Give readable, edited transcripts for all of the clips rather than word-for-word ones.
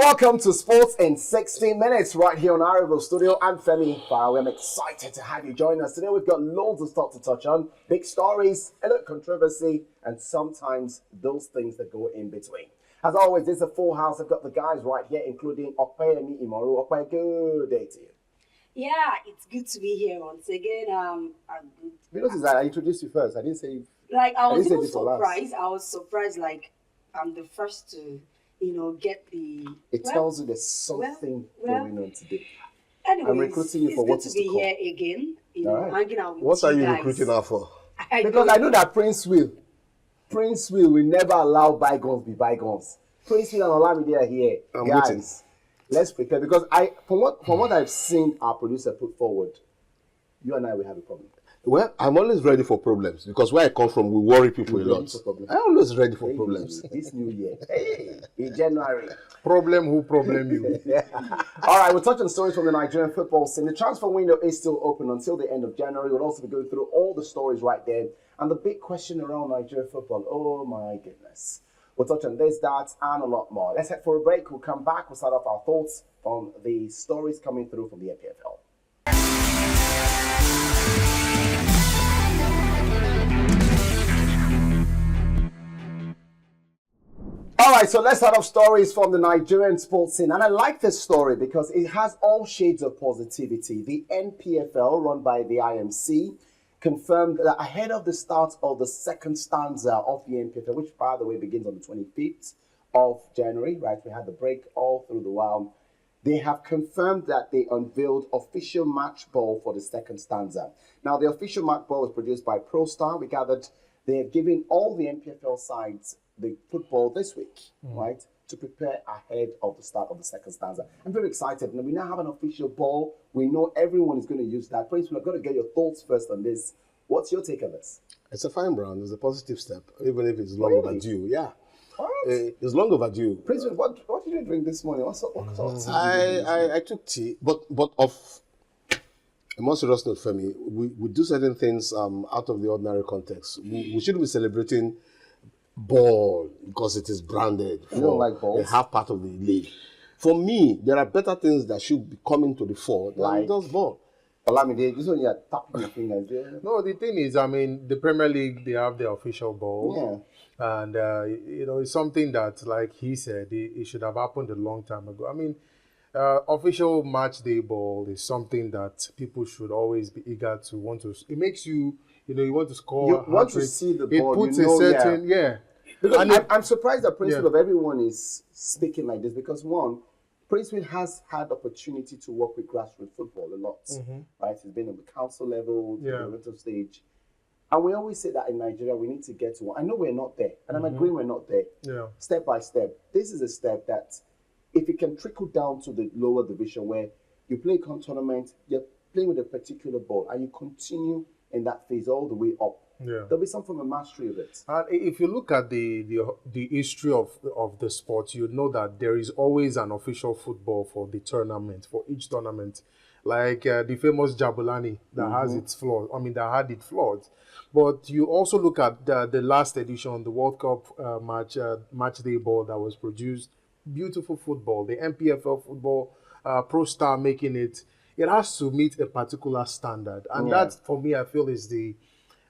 welcome to Sports in 16 Minutes right here on iRavelStudios. I'm Femi Farawe. I'm excited to have you join us. Today we've got loads of stuff to touch on. Big stories, a little controversy, and sometimes those things that go in between. As always, this is a full house. I've got the guys right here, including Opeyemi, imoru. Opey, good day to you. Yeah, it's good to be here once again. I'm good. You notice that I introduced you first. I didn't say... I was even surprised. I was surprised, like, I'm the first to... get the... It tells you there's something going on today. Anyways, I'm recruiting you for what is to come. It's good to be here again, hanging out with What you are you guys. recruiting her for? Because I know that Princewill will never allow bygones be bygones. Princewill and Olamide are here. Guys, let's prepare. Because from what I've seen our producer put forward, you and I will have a problem. Well, I'm always ready for problems because where I come from, we worry people a lot. I'm always ready for problems. This new year, in January. Problem who problem you. All right, we'll touch on stories from the Nigerian football scene. The transfer window is still open until the end of January. We'll also be going through all the stories right there. And the big question around Nigerian football, oh my goodness. We'll touch on this, that, and a lot more. Let's head for a break. We'll come back. We'll start off our thoughts on the stories coming through from the NPFL. All right, so let's start off stories from the Nigerian sports scene. And I like this story because it has all shades of positivity. The NPFL, run by the IMC, confirmed that ahead of the start of the second stanza of the NPFL, which, by the way, begins on the 25th of January, right? We had the break all through the while. They have confirmed that they unveiled official match ball for the second stanza. Now, the official match ball was produced by ProStar. We gathered they have given all the NPFL sides the football this week, right, to prepare ahead of the start of the second stanza. I'm very excited. Now, we now have an official ball. We know everyone is going to use that. Prince, we're going to get your thoughts first on this. What's your take on this? It's a fine brand. It's a positive step, even if it's long overdue. Yeah. What? It's long overdue. Prince, what did you drink this morning? What sort of tea? I took tea, but of a more serious note, Femi, we do certain things out of the ordinary context. We shouldn't be celebrating ball because it is branded. You don't like balls? A half part of the league. For me, there are better things that should be coming to the fore than just ball. Olamide, this one you are tapping your fingers there. No, the thing is, I mean, the Premier League, they have their official ball. Yeah. And, it's something that, like he said, it should have happened a long time ago. I mean, official match day ball is something that people should always be eager to want to. It makes you, you want to score. You want to see the ball. It puts a certain, Because I'm surprised that Princewill of everyone is speaking like this because, one, Princewill has had opportunity to work with grassroots football a lot, right? He's been on the council level, the developmental stage. And we always say that in Nigeria, we need to get to one. I know we're not there, and I'm agreeing we're not there. Yeah. Step by step. This is a step that, if it can trickle down to the lower division where you play a tournament, you're playing with a particular ball, and you continue in that phase all the way up. Yeah. There'll be some form of mastery of it. And if you look at the history of the sport, you know that there is always an official football for the tournament, for each tournament. Like the famous Jabulani that has its flaws. I mean, that had its flaws. But you also look at the last edition, the World Cup match day ball that was produced. Beautiful football. The NPFL football, ProStar making it. It has to meet a particular standard. And that, for me, I feel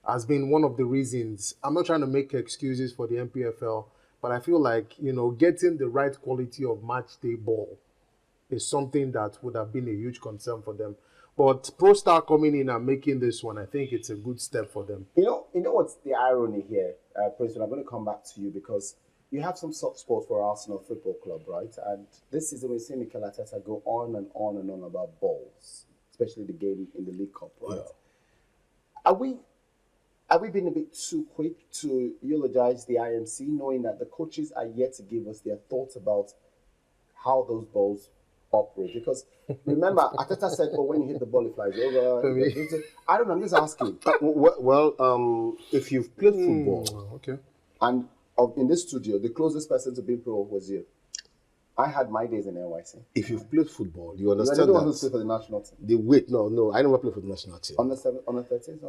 has been one of the reasons. I'm not trying to make excuses for the NPFL, but I feel like, getting the right quality of match day ball is something that would have been a huge concern for them. But ProStar coming in and making this one, I think it's a good step for them. You know what's the irony here, President? I'm going to come back to you because you have some soft spots for Arsenal Football Club, right? And this season we've seen Mikel Arteta go on and on and on about balls, especially the game in the League Cup, right? Yeah. Are we being a bit too quick to eulogize the IMC, knowing that the coaches are yet to give us their thoughts about how those balls operate? Because remember, Arteta said, when you hit the ball, it flies over. I don't know, I'm just asking. Well, if you've played football, and in this studio, the closest person to being pro was you. I had my days in NYC. If you've played football, you You understand the one who that played for the national team. the weight. No, I never played for the national team. On the 13th or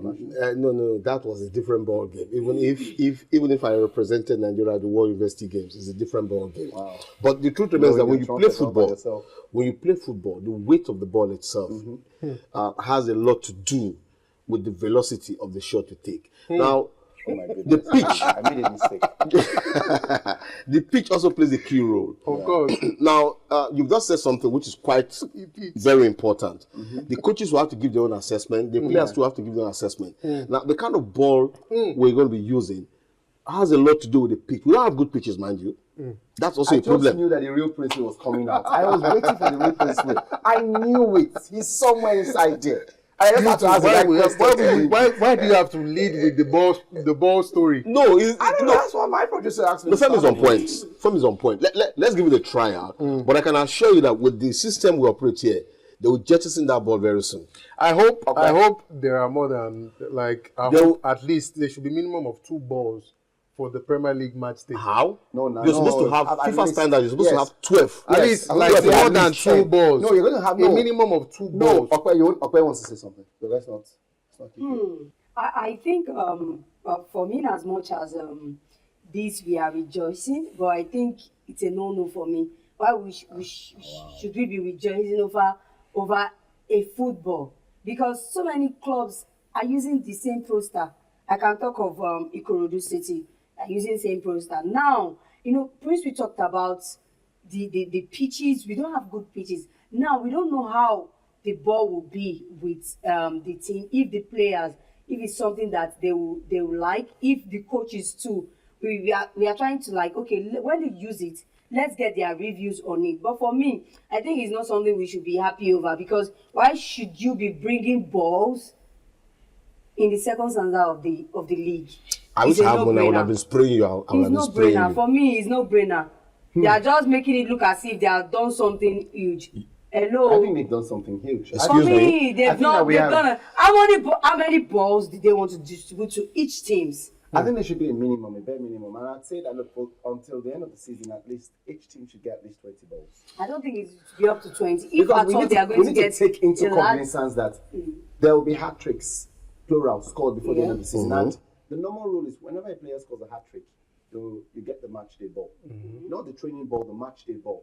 national? No, that was a different ball game. Even if I represented Nigeria at the World University Games, it's a different ball game. Wow. But the truth remains that when you play football, the weight of the ball itself has a lot to do with the velocity of the shot you take. Now, Oh my goodness. the pitch, I made a mistake. the pitch also plays a key role. Of course. Now, you've just said something which is quite very important. The coaches will have to give their own assessment. The players will have to give their own assessment. Now, the kind of ball we're going to be using has a lot to do with the pitch. We don't have good pitches, mind you. That's also a I just problem. knew that the real Princewill was coming out. I was waiting for the real Princewill. I knew it. He's somewhere inside there. I just had to ask Why do you have to lead the ball story? No, I don't know. That's what my producer asked me. The film is on point. Film is on point. Let's give it a try out. But I can assure you that with the system we operate here, they will jettison that ball very soon. I hope there are more than at least there should be minimum of 2 balls for the Premier League match day. How? No, You're supposed to have FIFA standard. You're supposed to have 12. At least like more than 2 balls. No, you're going to have a minimum of 2 No, balls. Okwe wants to say something. So let's not. I think for me, as much as this we are rejoicing, but I think it's a no-no for me. Why should we be rejoicing over a football? Because so many clubs are using the same poster. I can talk of Ikorodu City using the same poster. Now, Prince, we talked about the pitches. We don't have good pitches. Now, we don't know how the ball will be with the team, if the players, if it's something that they will like, if the coaches too. We are trying to okay, when they use it, let's get their reviews on it. But for me, I think it's not something we should be happy over, because why should you be bringing balls in the second stanza of the league? I wish I had money. I would have been spraying you out. It's no brainer. For me, it's no brainer. They are just making it look as if they have done something huge. Hello. I think they've done something huge. For me, they've done. How many balls did they want to distribute to each teams? I think there should be a minimum, a bare minimum. And I'd say that until the end of the season, at least each team should get at least 20 balls. I don't think it should be up to 20. If at all they are going to get, take into cognizance that there will be hat tricks, plural, scored before the end of the season. And the normal rule is whenever a player scores a hat trick, you get the match day ball. Not the training ball, the match day ball.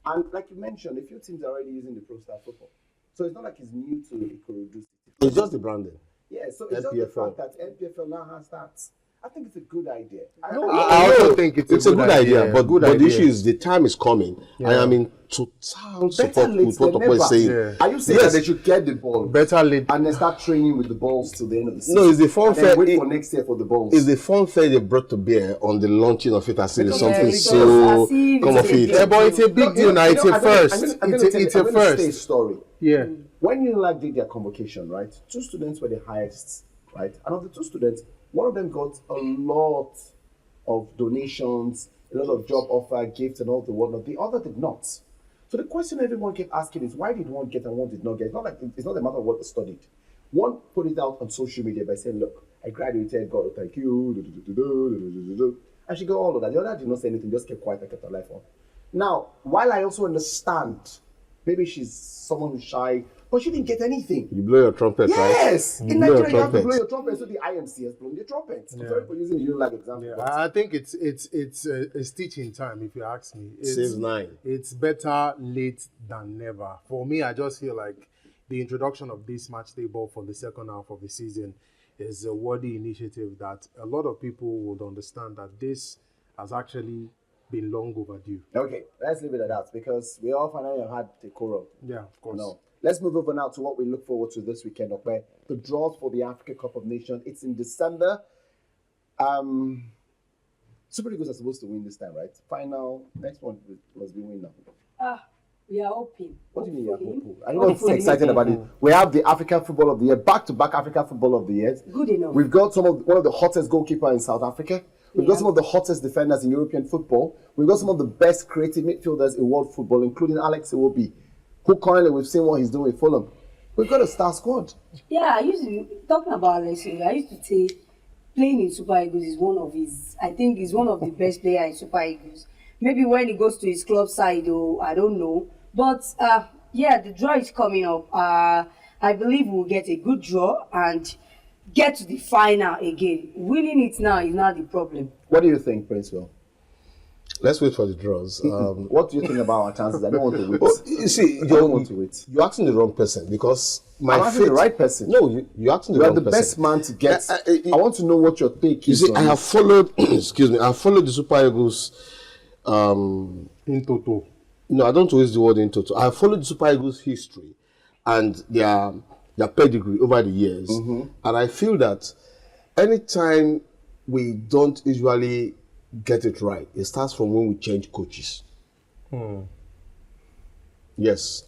And like you mentioned, a few teams are already using the Pro Star football. So it's not like it's new to Ikorodu. It's just the branding. Yeah, so it's just the fact that NPFL now has that. I think it's a good idea. I also think it's a good idea. But the issue is the time is coming. I am in total support with what Okwe is saying. Are you saying that they should get the ball better late and then start training with the balls till the end of the season? No, it's the fun fair. Wait for next year for the balls. It's the fun fair they brought to bear on the launching of it as something so come of it. Yeah, but it's a big deal now. It's a first. It's a first story. Yeah. When Unilag did their convocation, right, 2 students were the highest, right? And of the 2 students, one of them got a lot of donations, a lot of job offer, gifts, and all the whatnot. The other did not. So the question everyone kept asking is, why did one get and one did not get? It's not a matter of what they studied. One put it out on social media by saying, look, I graduated, God, thank you, and she got all of that. The other did not say anything, just kept quiet and kept her life on. Now, while I also understand, maybe she's someone who's shy, but she didn't get anything. You blow your trumpet, right? Yes! In Nigeria, you have to blow your trumpet, so the IMC has blown their trumpet. I'm sorry for using the Unilag example. Yeah, I think it's a stitch in time, if you ask me. Saves 9. It's better late than never. For me, I just feel like the introduction of this match day ball for the second half of the season is a worthy initiative that a lot of people would understand that this has actually been long overdue. Okay, let's leave it at that because we all finally have had the quorum. Yeah, of course. No. Let's move over now to what we look forward to this weekend, okay? The draws for the Africa Cup of Nations. It's in December. Super Eagles are supposed to win this time, right? Final, next one must be win now. We are hoping. What do you mean you are hopeful? Are you not excited about it? We have the African Football of the Year, back-to-back African Football of the Year. Good enough. We've got one of the hottest goalkeepers in South Africa. We've got some of the hottest defenders in European football. We've got some of the best creative midfielders in world football, including Alex Iwobi, who currently we've seen what he's doing with Fulham. We've got a star squad. Yeah, I used to, talking about Alex Iwobi, I used to say playing in Super Eagles is one of the best players in Super Eagles. Maybe when he goes to his club side, oh, I don't know. But yeah, the draw is coming up. I believe we'll get a good draw and get to the final again. Winning it now is not the problem. What do you think, Princewill? Let's wait for the draws. What do you think about our chances? I don't want to wait. Well, you see, I don't want to wait. you're asking the wrong person because I'm asking the right person. No, you're asking the You are wrong the person. best man to get. I want to know what your take You is. see, on I have it. followed. Excuse me, I have followed the Super Eagles. In total. No, I don't use the word in total. I have followed the Super Eagles' history and their pedigree over the years, and I feel that anytime we don't usually get it right, it starts from when we change coaches. Yes,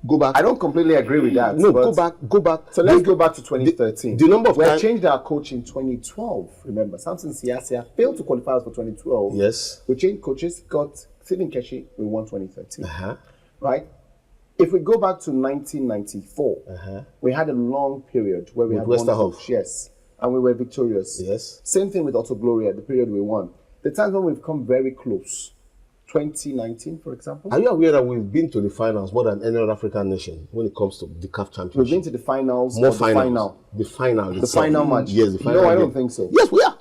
go back. I don't completely agree with that. No, but go back. So let's go back to 2013. the number of we time- changed our coach in 2012. Remember, Samson Siasia failed to qualify us for 2012. Yes. We changed coaches, got Sidney Keshi, we won 2013. Uh-huh. Right? If we go back to 1994, we had a long period where we With had one Westerhoff. coach, yes, and we were victorious. Yes. Same thing with Otto Gloria, the period we won. The times when we've come very close, 2019, for example. Are you aware that we've been to the finals more than any other African nation when it comes to the CAF Championship? We've been to the finals. More or the finals. final. The final. The itself. final match. Yes, the final. No, I don't game. think so. Yes, we are.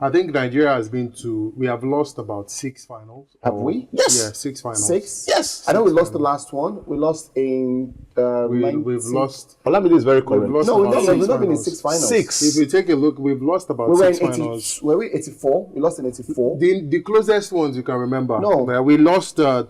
I think Nigeria has been to. We have lost about 6 finals. Have we? Yes. Yeah, 6 finals. 6? Yes. I know we lost the last one. We lost in. We've lost. Olamide is very correct. We've lost No, about we've 6 not been in finals. 6 finals. 6. If you take a look, we've lost about We were in 6 80. finals. Were we 84? We lost in 84. The closest ones you can remember. No. Where we lost to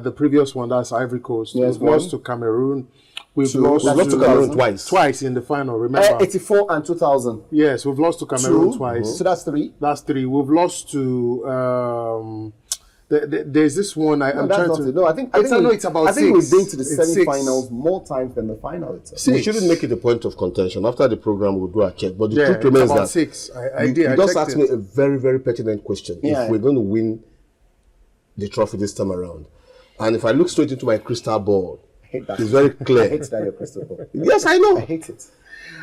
the previous one, that's Ivory Coast. Yes, We've lost one. to Cameroon. We've Two. lost, We've lost to Cameroon Cameroon. twice. twice in the final, remember? 84 and 2000. Yes, we've lost to Cameroon 2. twice. So that's 3. That's 3. We've lost to. There's this one. I'm That's trying not to. it. No, I think it's about I think 6. we've been to the It's 6. semi-finals more times than the final itself. 6. We shouldn't make it a point of contention. After the program, we'll do a check. But the Yeah, truth it's remains about that 6. I you, did. you I just checked asked it. me a very, very pertinent question. Yeah. If we're going to win the trophy this time around, and if I look straight into my crystal ball, I hate that. it's very I clear. hate that your crystal ball. Yes, I know. I hate it.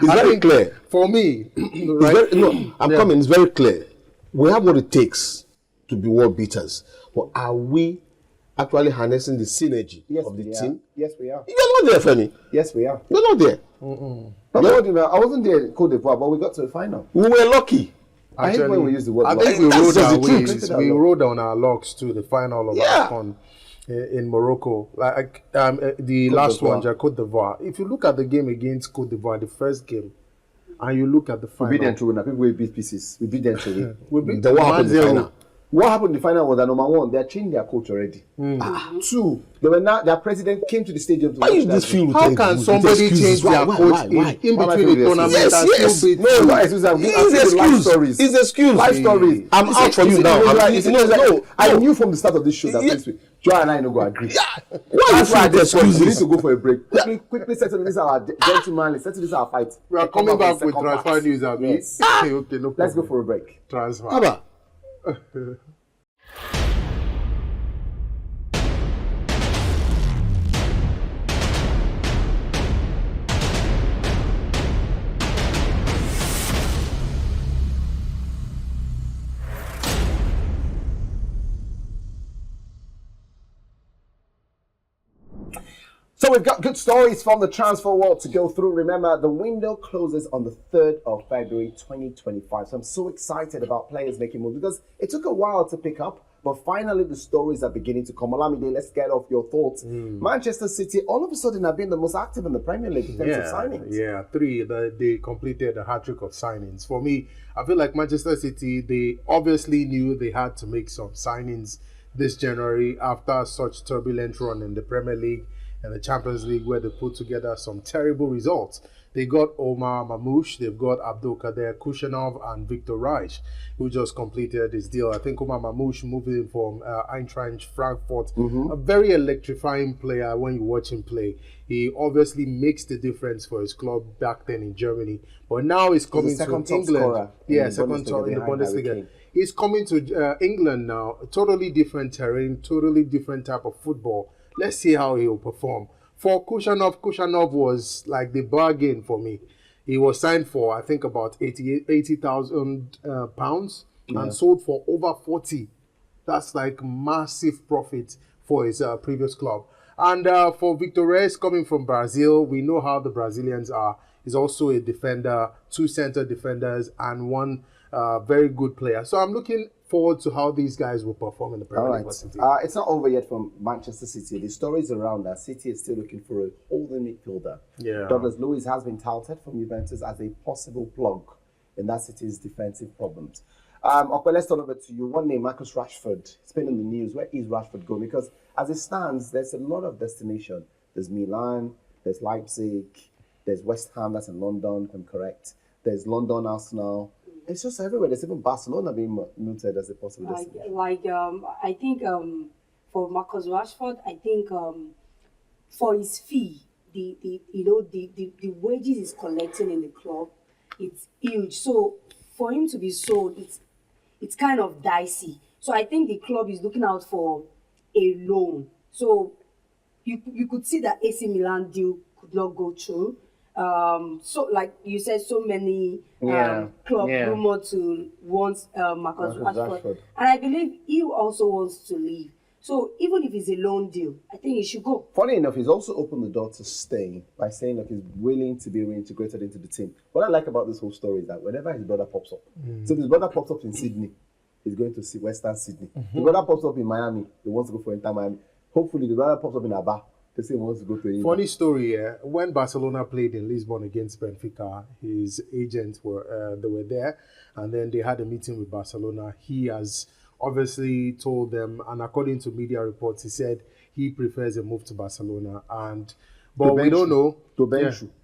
It's very clear. For me, It's right? very, no, I'm coming. It's very clear. We have what it takes to be world beaters. But are we actually harnessing the synergy Yes, of the we are. team? Yes, we are. You're not there, Femi. Yes, we are. You're not there. I wasn't there in Cote d'Ivoire, but we got to the final. We were lucky. I hate when we use the word I luck. think we That's rode just our the truth. ways. We rode on our locks to the final of Yeah. AFCON in Morocco. Like the last d'Ivoire. one, Cote d'Ivoire. If you look at the game against Cote d'Ivoire, the first game, and you look at the We final, beat them to win. People will beat pieces. We beat them to win. we beat Then what happened in the 1-0. final? What happened in the final was that number 1, they had changed their coach already. 2, their president came to the stadium to Why watch you that this game. feel? How can somebody change their coach in Why between the people tournament excuses? and Yes, still beat No, you? why excuses? I'm It's asking you life excuse. stories. It's excuse. Life stories. I'm You out see- for you see, now. no, I no. knew from the start of this show that Yeah. this week, Joy and I no go agree. Why That's why you at feel this point, we need excuses? to go for a break. Quickly settle this our gentlemanly, settle this our fight. We are Come coming back back with second part. transfer news, Abi. Yes. Okay, no problem. Let's go for a break. transfer. Abba. So we've got good stories from the transfer world to go through. Remember, the window closes on the 3rd of February 2025. So I'm so excited about players making moves because it took a while to pick up, but finally the stories are beginning to come. Olamide, let's get off your thoughts. Manchester City all of a sudden have been the most active in the Premier League in terms of signings. Yeah, 3. They completed a hat-trick of signings. For me, I feel like Manchester City, they obviously knew they had to make some signings this January after such turbulent run in the Premier League and the Champions League, where they put together some terrible results. They got Omar Mamouche, they've got Abdulkader Kushanov and Victor Reich, who just completed this deal. I think Omar Mamouche moving from Eintracht Frankfurt, a very electrifying player when you watch him play. He obviously makes the difference for his club back then in Germany, but now he's coming to second top England. scorer Yeah, in the second top in the behind Harry Bundesliga. Kane. He's coming to England now, a totally different terrain, totally different type of football. Let's see how he will perform. For Kushanov was like the bargain for me. He was signed for, I think, about 80,000 pounds and sold for over 40. That's like massive profit for his previous club. And for Victor Reis coming from Brazil, we know how the Brazilians are. He's also a defender, 2 center defenders, and 1 very good player. So I'm looking forward to how these guys will perform in the Premier League. It's not over yet from Manchester City. The stories around that City is still looking for a holding midfielder. Yeah. Douglas Luiz has been touted from Juventus as a possible plug in that City's defensive problems. Okay, let's turn over to you. One name, Marcus Rashford. It's been in the news. Where is Rashford going? Because as it stands, there's a lot of destination. There's Milan, there's Leipzig, there's West Ham, that's in London, if I'm correct. There's London, Arsenal. It's just everywhere. There's even Barcelona being noted as a possible destination. I think for Marcus Rashford, I think for his fee, the wages he's collecting in the club, it's huge. So for him to be sold, it's kind of dicey. So I think the club is looking out for a loan. So you could see that AC Milan deal could not go through. So like you said, so many club rumored to want Marcus Rashford. And I believe he also wants to leave. So even if it's a loan deal, I think he should go. Funny enough, he's also opened the door to stay by saying that he's willing to be reintegrated into the team. What I like about this whole story is that whenever his brother pops up, so if his brother pops up in Sydney, he's going to see Western Sydney. If his brother pops up in Miami, he wants to go for Inter Miami. Hopefully, the brother pops up in Aba. They say he wants to go to Inter. Funny story, when Barcelona played in Lisbon against Benfica, his agents were there, and then they had a meeting with Barcelona. He has obviously told them, and according to media reports, he said he prefers a move to Barcelona. But we don't know.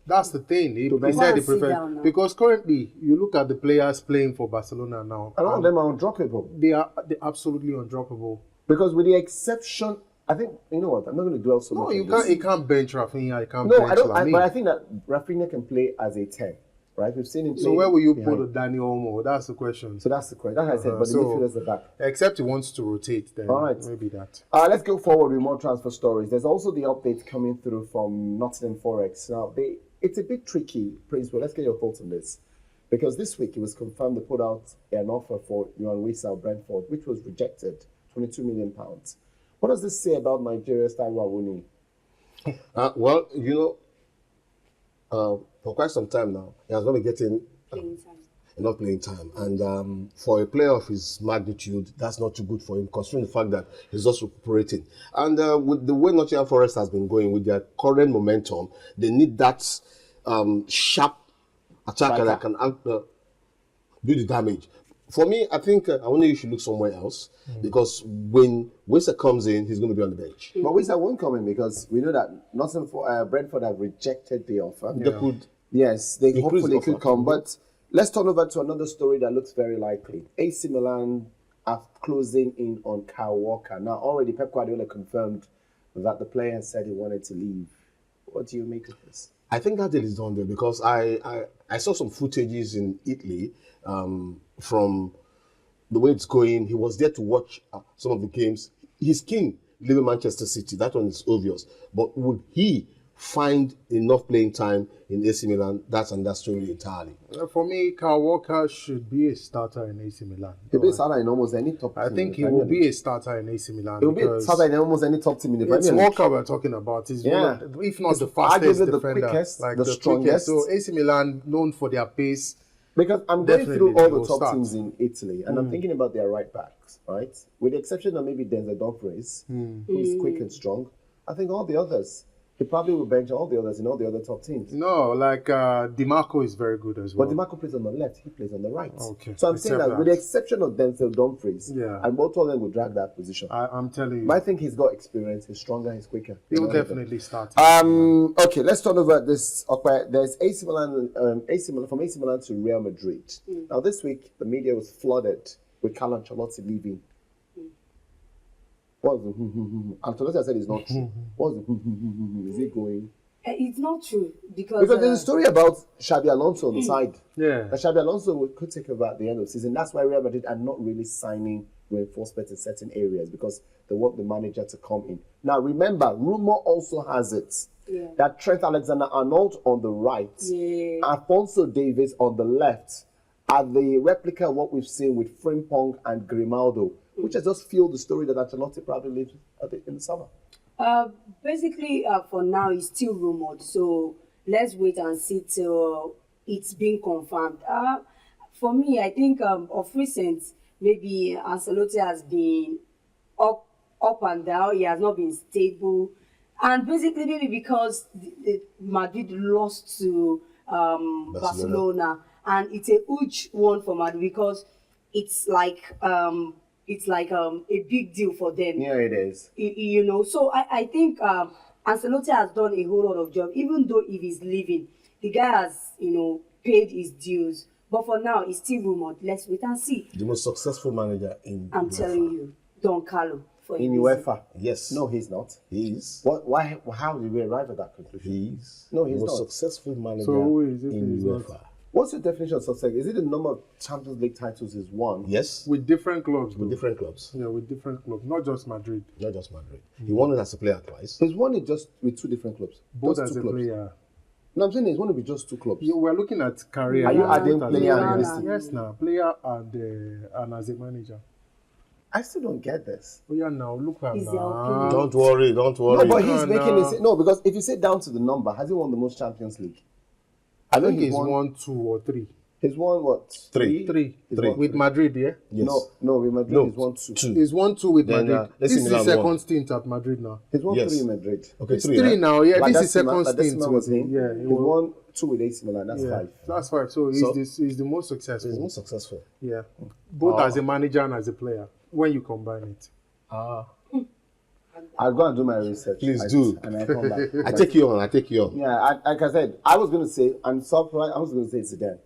That's the thing. He said he prefers, because currently you look at the players playing for Barcelona now. A lot of them are undroppable. They're absolutely undroppable. Because with the exception, I think, you know what, I'm not going to dwell so much on this. You can't bench Rafinha, you can't bench Lamine. But I think that Rafinha can play as a 10, right? We've seen him play. So where will you put Daniel Olmo? That's the question. So that's the question. That's what I said, but the midfielders are back. Except he wants to rotate, then maybe that. Let's go forward with more transfer stories. There's also the update coming through from Nottingham Forest. Now, it's a bit tricky, Princewill. Let's get your thoughts on this. Because this week it was confirmed they put out an offer for Yohan Wissa of Brentford, which was rejected, £22 million. What does this say about Nigeria's Taiwo Awoniyi? Well, for quite some time now, he has not been getting enough playing time. And for a player of his magnitude, that's not too good for him, considering the fact that he's just recuperating. And with the way Nottingham Forest has been going, with their current momentum, they need that sharp attacker that can do the damage. For me, I think Awoniyi should look somewhere else, because when Wissa comes in, he's going to be on the bench. But Wissa won't come in because we know that Brentford have rejected the offer. They hopefully could come. But let's turn over to another story that looks very likely. AC Milan are closing in on Kyle Walker. Now, already Pep Guardiola confirmed that the player said he wanted to leave. What do you make of this? I think that deal is done there, because I saw some footages in Italy from the way it's going. He was there to watch some of the games. He's keen leaving Manchester City. That one is obvious. But would he find enough playing time in AC Milan? That's another story entirely. For me, Kyle Walker should be a starter in AC Milan. He'll be a starter in almost any top team. I think he will be a starter in AC Milan. He'll be a starter in almost any top team in the Premier League. It's Walker we're talking about. He's one of, if not the fastest defender, the quickest, like the strongest. So AC Milan, known for their pace. Because I'm going through all the top teams in Italy, and I'm thinking about their right backs, right? With the exception of maybe Denzel Dumfries, who's quick and strong. I think all the others, he probably will bench all the others in all the other top teams. No, like DiMarco is very good as well. But DiMarco plays on the left, he plays on the right. Okay. So I'm saying that with the exception of Denzel Dumfries, and both of them will drag that position. I'm telling you. But I think he's got experience, he's stronger, he's quicker. He will definitely start. Okay, let's turn over this. Okay, there's AC Milan, from AC Milan to Real Madrid. Now this week, the media was flooded with Carlo Ancelotti leaving. Ancelotti said it's not true. Is it going? It's not true because there's a story about Xabi Alonso on the side. Yeah. That Xabi Alonso could take over at the end of the season. That's why Real Madrid are not really signing reinforcements in certain areas, because they want the manager to come in. Now remember, rumor also has it that Trent Alexander-Arnold on the right, Alphonso Davies on the left, are the replica of what we've seen with Frimpong and Grimaldo. which has just fueled the story that Ancelotti probably lived in the summer. Basically, for now, it's still rumored. So let's wait and see till it's being confirmed. For me, I think of recent, maybe Ancelotti has been up and down. He has not been stable, and basically maybe because Madrid lost to Barcelona, and it's a huge one for Madrid because it's like a big deal for them. Yeah, it is. You know, so I think Ancelotti has done a whole lot of job. Even though if he's leaving, the guy has paid his dues. But for now, it's still rumored. Let's wait and see. The most successful manager in I'm UEFA. telling you, Don Carlo. In UEFA? Yes. No, he's not. He is. What? Why? How did we arrive at that conclusion? He is. No, he's the most not. successful manager So who is it in he's not? UEFA. What's your definition of success? Is it the number of Champions League titles he's won? Yes. With different clubs. With though. different clubs, Yeah, with different clubs. Not just Madrid. not just Madrid. He won it as a player twice. He's won it just with two different clubs. Both Just as two a clubs. player. No, I'm saying he's won it with just two clubs. Yeah, we're looking at career. Are you not adding as player a and this thing? Yes, now. Player and as a manager. I still don't get this. Oh, yeah, now. Look at Is there now. opinion? Don't worry, don't No, worry. but he's No, making no. it. No, because if you sit down to the number, has he won the most Champions League? I think he's won 2 or 3. He's won what? Three. 3. He's won With Madrid, yeah? Yes. No, with Madrid No, he's won two. two. He's won 2 with Then, Madrid. AC This is his Milan second won. stint at Madrid now. He's won Yes. three in Madrid. Okay, It's three. 3 right? now, yeah. But This is that's second but that's stint. was him. Yeah, He's won two with AC Milan. That's five. That's 5. So he's, So- he's the most He's successful. most successful. Yeah. Both as a manager and as a player, when you combine it. I'll go and do my research. Please do. And I come back. I take you on. I take you on. Yeah, like I said, I was going to say, I'm surprised, I was going to say Zidane.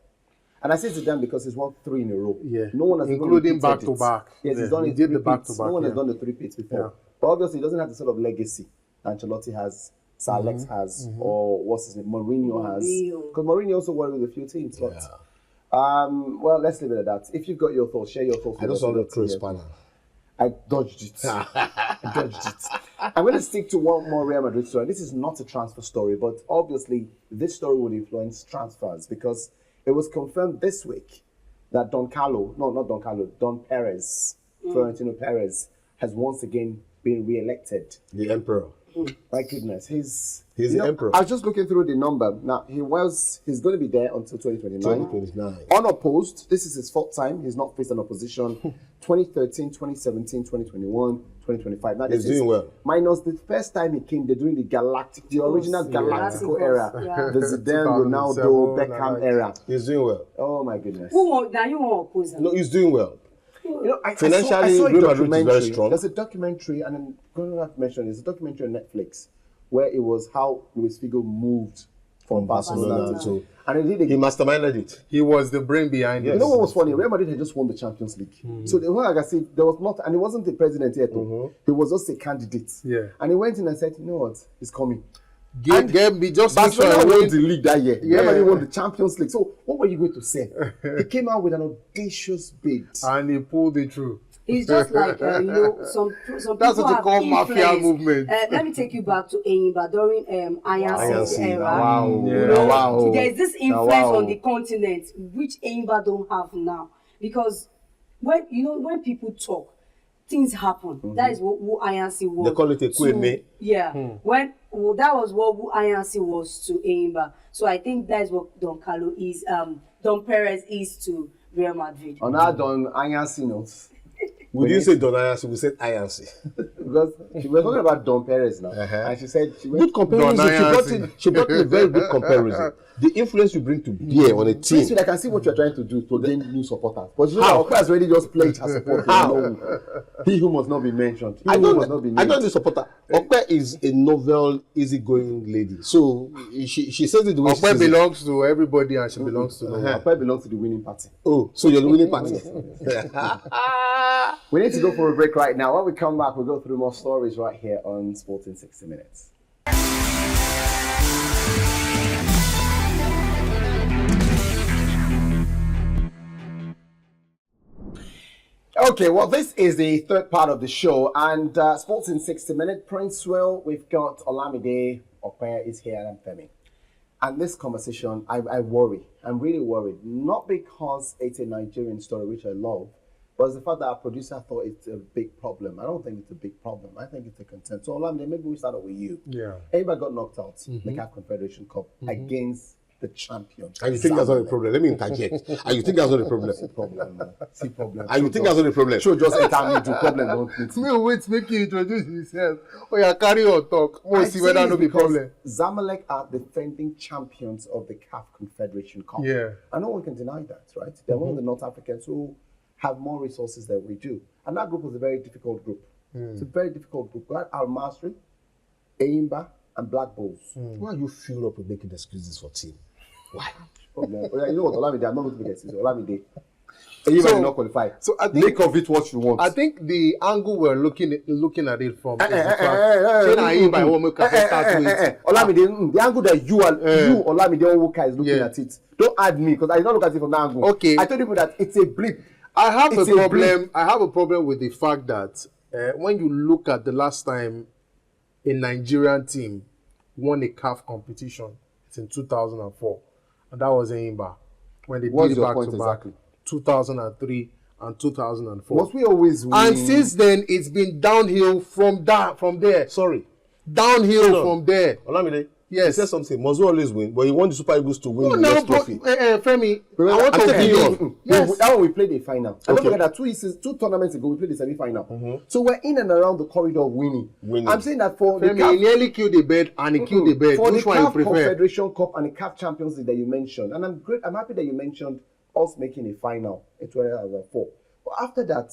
And I say Zidane because he's won 3 in a row. Yeah. No one has even Including repeated back-to-back. Yes, Yeah, he's done he it did the three-peats. back-to-back, No one has yeah. done the 3-peats before. Yeah. But obviously, he doesn't have the sort of legacy Ancelotti has, Sir Alex has, or what's his name, Mourinho has. Mourinho. Because Mourinho also worked with a few teams. But, Yeah. well, let's leave it at that. If you've got your thoughts, share your thoughts. I with just us. want to Let's throw a hear. spanner. I dodged it. I dodged it. I'm going to stick to one more Real Madrid story. This is not a transfer story, but obviously this story will influence transfers because it was confirmed this week that Don Perez, Florentino Perez, has once again been re-elected. The emperor. My goodness, he's the emperor. I was just looking through the number. Now he's going to be there until 2029. 2029. Unopposed. This is his fourth time. He's not faced an opposition. 2013, 2017, 2021, 2025. Now He's this is doing well. minus the first time he came. They're doing the original Galactico Yeah. era, Yeah. the Zidane, 2007, Ronaldo, Beckham era. He's doing well. Oh my goodness. Who want now? You want oppose him? No, he's doing well. You know, I Financially, saw a Real Madrid is very documentary. strong. There's a documentary, and I'm going to have to mention there's a documentary on Netflix where it was how Luis Figo moved from Barcelona Barcelona to, and he He masterminded it. He was the brain behind it. You know what was funny? Real Madrid had just won the Champions League. So the like I said, there was not, and he wasn't the president yet. He was just a candidate. Yeah. And he went in and said, you know what, he's coming. Get me just make sure Barcelona I won win. the league that year. Yeah. Real Madrid won the Champions League. So what were you going to say? He came out with an audacious bid. And he pulled it through. It's just like some That's people what you have call mafia influence. movement. Let me take you back to Enyimba during Ayansi's Ayansi, era. Wow. Yeah. You know, Wow. there's this influence Wow. on the continent which Enyimba don't have now, because when people talk, things happen. That is what who Ayansi was. They call it a Kweme. Yeah, that was what who Ayansi was to Enyimba. So I think that is what Don Carlo is. Don Perez is to Real Madrid. On our done Ayansi notes. We didn't say Don Ayansi, we said Ayansi. Because we were talking about Don Perez now. And she said she went Good comparison. Don She brought in a very good comparison. The influence you bring to beer on a team. Princewill, I can see what you're trying to do to gain new supporters. But you know, Ope has already just played her support. He who must not be mentioned. He I who must not don't, be I named. don't the supporter. Ope is a novel, easygoing lady. So she says it the way she Okwe says it. belongs to everybody and she belongs to no one. Ope belongs to the winning party. Oh, so you're the winning party. We need to go for a break right now. When we come back, we'll go through more stories right here on Sporting 60 Minutes. Okay, well, this is the third part of the show, and Sports in 60 Minutes. Princewill, we've got Olamide, Opeyemi is here, and Femi. And this conversation, I worry. I'm really worried. Not because it's a Nigerian story, which I love, was the fact that our producer thought it's a big problem. I don't think it's a big problem. I think it's a concern. So Olamide, maybe we start off with you. Yeah. Anybody got knocked out in the CAF Confederation Cup against the champion. And you think that's not a problem? Let me interject. And you think that's not a problem? See problem. And you think that's not a problem? Sure, just enter me to problem. Don't need to. Me wait, make you introduce yourself. Oh, yeah, carry your talk. We'll see whether no be problem. Zamalek are defending champions of the CAF Confederation Cup. Yeah. And no one can deny that, right? They're one of the North Africans who have more resources than we do. And that group was a very difficult group. It's a very difficult group. We had Al Masry, Eyimba, and Black Bulls. Why are you filled up with making excuses for team? Why? Problem. You know what, Olamide, I'm not going to make excuses. Olamide, Eyimba did not qualify. So I think, make of it what you want. I think the angle we're looking at it from is the fact Olamide, the angle that you Olamide Onwuka is looking at it. Don't add me because I did not look at it from that angle. Okay. I told you that it's a blip. I have a problem with the fact that when you look at the last time a Nigerian team won a CAF competition, it's in 2004, and that was Eyimba when they did it back to back, 2003 and 2004. Must we always win? And since then, it's been downhill from there. Sorry. Downhill from there. Olamide, Yes. he said something. Must we always win? But you want the Super Eagles to win the next trophy. Femi, Remember, I want I'm to taking give you you. off. Yes. That one we played the final. And don't Okay. forget that two tournaments ago we played the semi-final. So we're in and around the corridor of winning. I'm saying that for the Femi, he CAF, nearly killed the bed and he killed the bed. for the Which one you CAF prefer? Confederation Cup and the CAF Champions League that you mentioned, and I'm happy that you mentioned us making a final in 2004. But after that,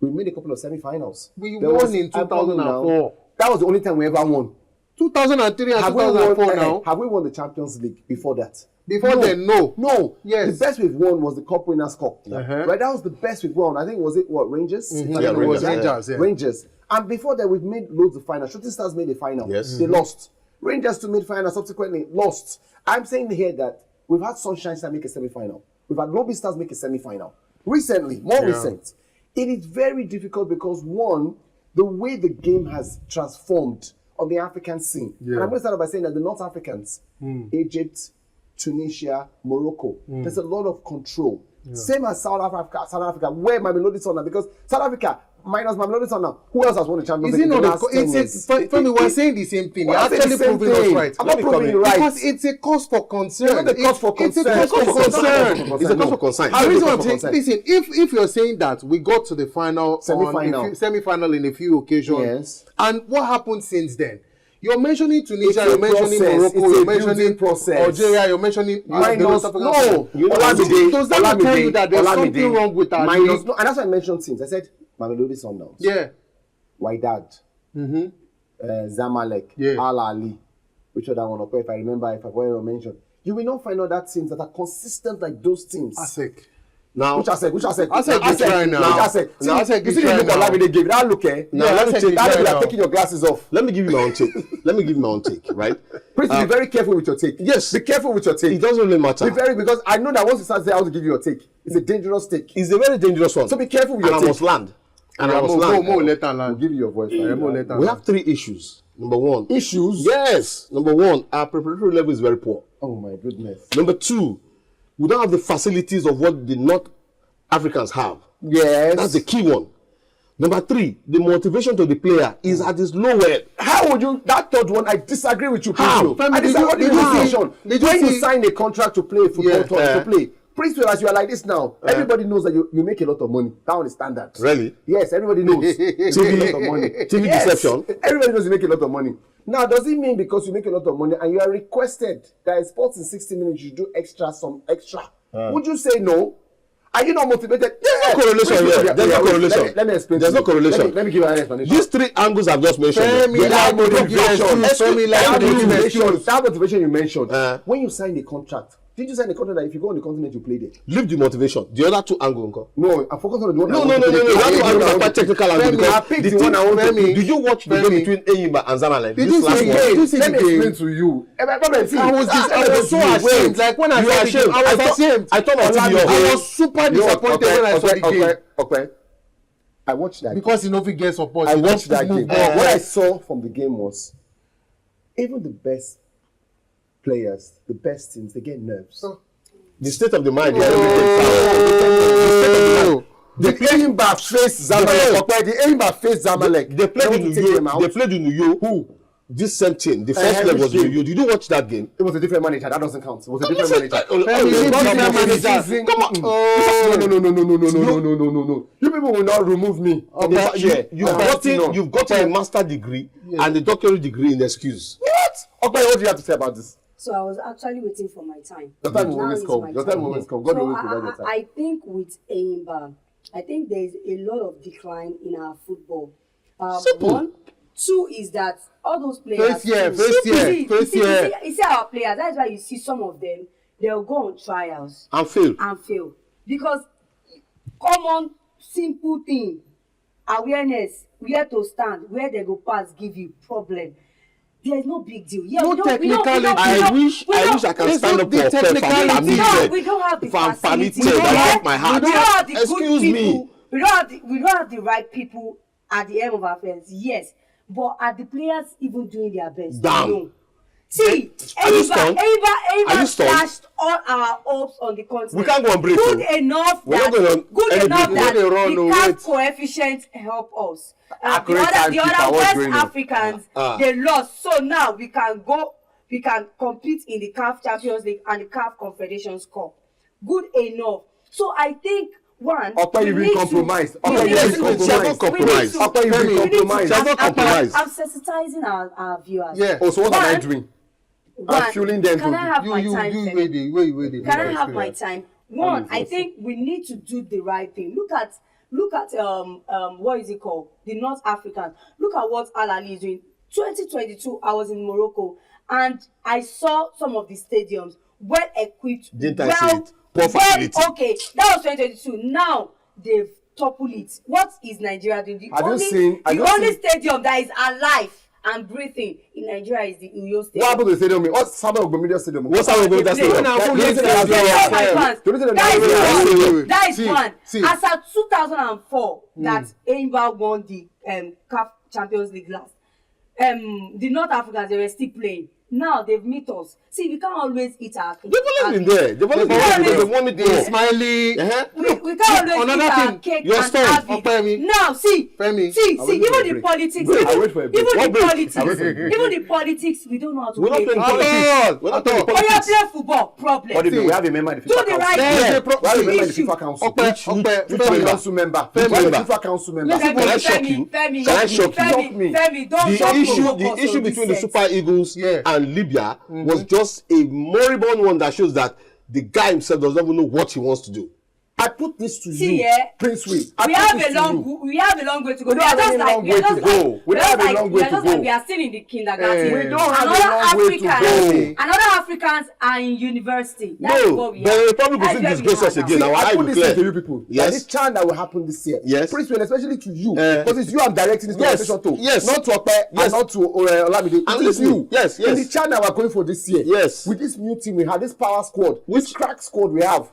we made a couple of semi-finals. We There won was in AFCON 2004. That was the only time we ever won. 2003 and Have we 2004 won? now. Have we won the Champions League before that? Before then, no. No. Yes. The best we've won was the Cup Winners' Cup. Uh-huh. Right? That was the best we've won. I think Rangers? Mhm. If I Yeah, remember Rangers, right. Rangers, yeah. Rangers. And before that, we've made loads of finals. Shooting Stars made a final. Yes. They lost. Rangers to mid final, subsequently lost. I'm saying here that we've had Sunshine Stars make a semi-final. We've had Lobby Stars make a semi-final. Recently, more recent. It is very difficult because one, the way the game has transformed on the African scene. And I'm going to start by saying that the North Africans, Egypt, Tunisia, Morocco, there's a lot of control. Same as South Africa, where Mamelodi Sundowns, because South Africa minus Mamelodi Sundowns, who else has won the Champions Is League it in the not last 10 years? Femi, we're saying the same thing. You're Well, I'm saying actually the same proving us thing. right. I'm not proving you right. Because it's a cause for concern. It's not a cause for concern. It's a cause for concern. It's a cause for concern. The reason cause I'm for saying, concern. listen, if you're saying that we got to the final, semi-final in a few occasions, Yes. and what happened since then? You're mentioning Tunisia, It's a you're mentioning process. Morocco, It's a you're building mentioning process. Algeria, you're mentioning Minus, the no. Does that not tell you that there's something wrong with our minus, league? no, and that's why I mentioned teams. I said Mamelodi Sundowns, Yeah. Wydad, Zamalek, Yeah. Al Ahly, which other one? If I remember, if I've already mentioned, you will not find other teams that are consistent like those teams. ASEC. Now, Which I said. is trying now. Which I said. Now, ASEC You is see the trying look now. Olamide gave. That look, eh? Now, let me ASEC take is That trying you are now. taking your glasses off. let me give you my own take. Right? Please be very careful with your take. Yes. Be careful with your take. It doesn't really matter. Be very, because I know that once you start saying how to give you your take, it's a dangerous take. It's a very dangerous one. So be careful with And your I take. must land. And I Yeah, must more land. later I'll land. give you your voice. More later We land. have three issues. Number one. Issues? Yes. Number one, our preparatory level is very poor. Oh my goodness. Number two, we don't have the facilities of what the North Africans have. Yes. That's the key one. Number three, the motivation to the player is at its lowest. How would you, that third one, I disagree with you, How? Princewill. Femi, I disagree with you. did you When you see- sign a contract to play football, to play, Princewill, as you are like this now, everybody knows that you make a lot of money. That one is standard. Really? Yes, everybody knows. You make a lot of money. TV Yes, deception. Everybody knows you make a lot of money. Now, does it mean because you make a lot of money and you are requested that in sports in 60 minutes you do some extra? Would you say no? Are you not motivated? There's no correlation here. There's no correlation. Let me explain. There's to no you. correlation. Let me give you an explanation. These three angles I've just mentioned. Femi, they like have motivation. That motivation you mentioned. Uh. When you sign the contract, did you sign the contract that if you go on the continent you play there? Leave the motivation. The other two angles, uncle. No, I'm focused on the one. No. The other two angles are quite technical. I Because picked the the one I want to Femi, pick. did you watch the game between Eyimba and Zamalek? Did This you last see one? the game? Let me explain to you. I was so ashamed. Like when I saw the game, I was ashamed. I thought my TV off. I was super disappointed when I saw the game. Okay. I watched that. Because you know if he gets support. I you watched don't that move game. ball. What I saw from the game was even the best players, the best teams, they get nerves. The state of the mind. The The Enyimba faced Zamalek. The Enyimba faced Zamalek. They played in Uyo. They played in Uyo. Who? This same team. The first leg was in Uyo. Did you watch that game? It was a different manager. That doesn't count. It was a different manager. Come on. No. You people will not remove me. You've gotten a master degree and a doctorate degree in excuse. What? Okay, what do you have to say about this? So I was actually waiting for my time. Your time will always come. Your time will always come. God will always provide your time. I think with Enyimba, I think there is a lot of decline in our football. Simple. 1, 2 is that all those players. First year. You see our players. That's why you see some of them. They'll go on trials And fail. Because common simple thing, awareness, where to stand, where they go pass, give you problem. There is no big deal. Yeah, I wish I can stand up for a fair. We don't have the if I'm facilities. permitted, I break my heart. We don't have the Excuse good people. me. We don't have the right people at the end of our fence. Yes, but are the players even doing their best? Damn. No. See, Eva slashed all our hopes on the continent. We can't go on break. Good enough that the CAF coefficient help us. The other West Africans, they lost. So now we can compete in the CAF Champions League and the CAF Confederations Cup. Good enough. So I think one. You will compromise. I'm sensitizing our viewers. Yeah. So what am I doing? I'm fueling them. Can I have my time? Wait. Can I have my time? One, I think we need to do the right thing. Look at what is it called? The North Africans. Look at what Haaland is doing. 2022, I was in Morocco and I saw some of the stadiums well equipped. Didn't I see it? Poor facility. Okay, that was 2022. Now they've toppled it. What is Nigeria doing? The only stadium that is alive and breathing in Nigeria is the Uyo Stadium. What happened to the stadium? What's Samuel Ogbomidia Stadium? What's Samuel Ogbomidia Stadium? That is one. As at 2004, that Enyimba won the CAF Champions League last. The North Africans, they were still playing. Now they've met us. See, we can't always eat our cake. They've always been there. They've always been there. Smiley. We can't always eat our cake and have it. Now, see, even the politics, we don't know how to play. We're not playing politics. Oh, you play football, problem. What do you do? We have a member in the FIFA Council. Do the right thing. We have a member in the FIFA Council. Which council member? We have a FIFA Council member. Can I shock you? The issue between the Super Eagles and Libya was just a moribund one that shows that the guy himself doesn't even know what he wants to do. I put this to you, Princewill. We have a long way to go. We are just like we are still in the kindergarten. We don't have a long way to go. Another Africans are in university. That's what we are. The Republic will still disgrace us again. I put this to you people. Yes. This chant that will happen this year. Yes. Princewill, especially to you, because it's you I'm directing this conversation to. Yes. Not to Ope and not to Olamide. And it's you. Yes. In the chant that we're going for this year. Yes. With this new team we have, this power squad, this crack squad we have.